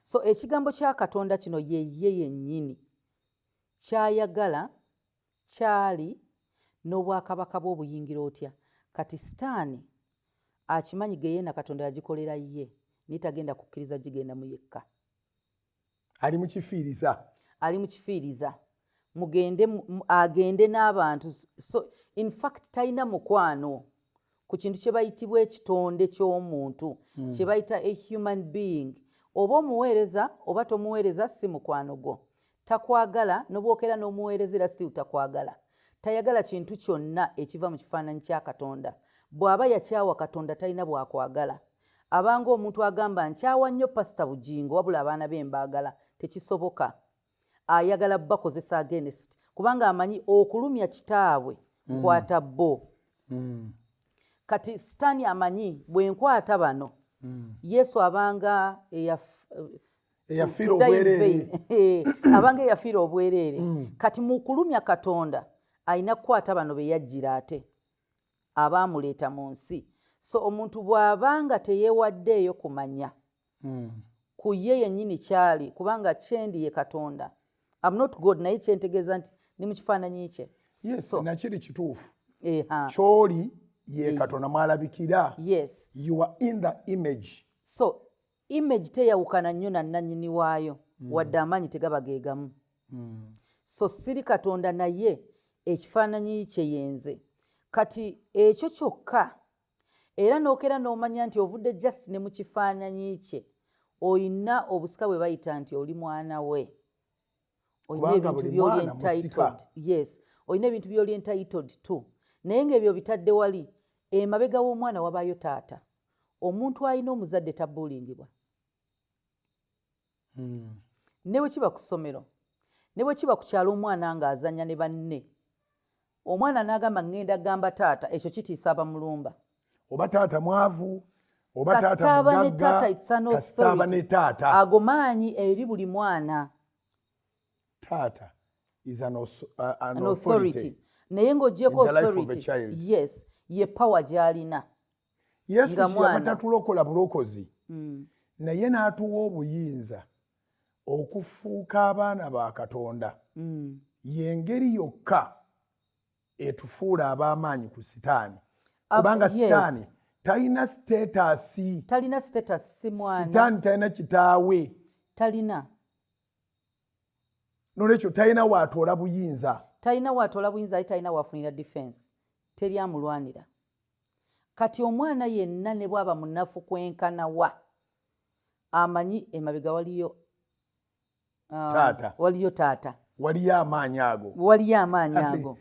So ekigambo kya Katonda kino ye yennyini kyayagala kyali n'obwakabaka bw'obuyingira otya. Kati sitaani akimanyi geye na Katonda yagikolera ye nitagenda kukkiriza gigenda mu yekka. Ali mu kifiiriza. Ali mu kifiiriza. Mugende agende n'abantu. So in fact talina mukwano ku kintu kye bayitibwa ekitonde ky'omuntu kye bayita a human being. Oba omuweereza oba tomuweereza si mukwano gwo. Takwagala n'obwokera n'omuweereza era still takwagala. Tayagala kintu kyonna ekiva mu kifaananyi kya Katonda. Bw'aba yakyawa Katonda talina bwakwagala. Abanga omuntu agamba nkyawa nnyo Pastor Bujjingo wabula abaana be mbaagala, tekisoboka. Ayagala bakozesa against kubanga amanyi okulumya kitaabwe nkwata bo. Kati sitaani amanyi bwe nkwata bano Yesu abanga eyafiira obwereere. Abanga eyafiira obwereere. Kati mu kulumya Katonda alina kukwata bano be yajjira ate abaamuleeta mu nsi. So omuntu bw'abanga teyeewaddeeyo kumanya ku ye yennyini kyali kubanga kyendi ye Katonda. I'm not God naye kyentegeeza nti ni mu kifaananyi kye. Yes, so, nakiri kituufu. Eha. Kyoli ye Katonda mwalabikira. Yes. You are in the image. So image teyawukana nnyo na nannyini waayo wadde amaanyi tegaba geegamu. So siri Katonda naye ekifaananyi kye yenze. Kati ekyo kyokka era n'okera n'omanya nti ovudde just ne mu kifaananyi kye oyina obusika bwe bayita nti oli mwana we. Oyina ebintu by'oli entitled. Yes. Oyina ebintu by'oli entitled to. Naye ng'ebyo bitadde wali emabega w'omwana wabaayo taata. Omuntu alina omuzadde tabbulingibwa. Ne bwe kiba ku ssomero, ne bwe kiba ku kyalo omwana ng'azannya ne banne, omwana n'agamba ngenda gamba taata, ekyo kitiisa abamulumba. Oba taata mwavu, oba taata mugagga, kasitaaba ne taata. Ago maanyi eri buli mwana. Taata is an authority. Naye ng'oggyeko authority, yes, ye power gy'alina. Yesu kiyama tatulokola bulokozi. Naye n'atuwa obuyinza okufuuka abaana ba Katonda. Y'engeri yokka etufuula ab'amaanyi ku sitaani. Kubanga sitaani talina status. Talina status si mwana. Sitaani talina kitaawe. Talina. N'olwekyo talina waatoola buyinza. Talina waatoola buyinza aye talina waafunira defense. Teri amulwanira. Kati omwana yenna ne bw'aba munafu kwenkana wa amanyi emabega waliyo taata. Waliyo taata. Waliyo amaanyi ago. Waliyo amaanyi ago.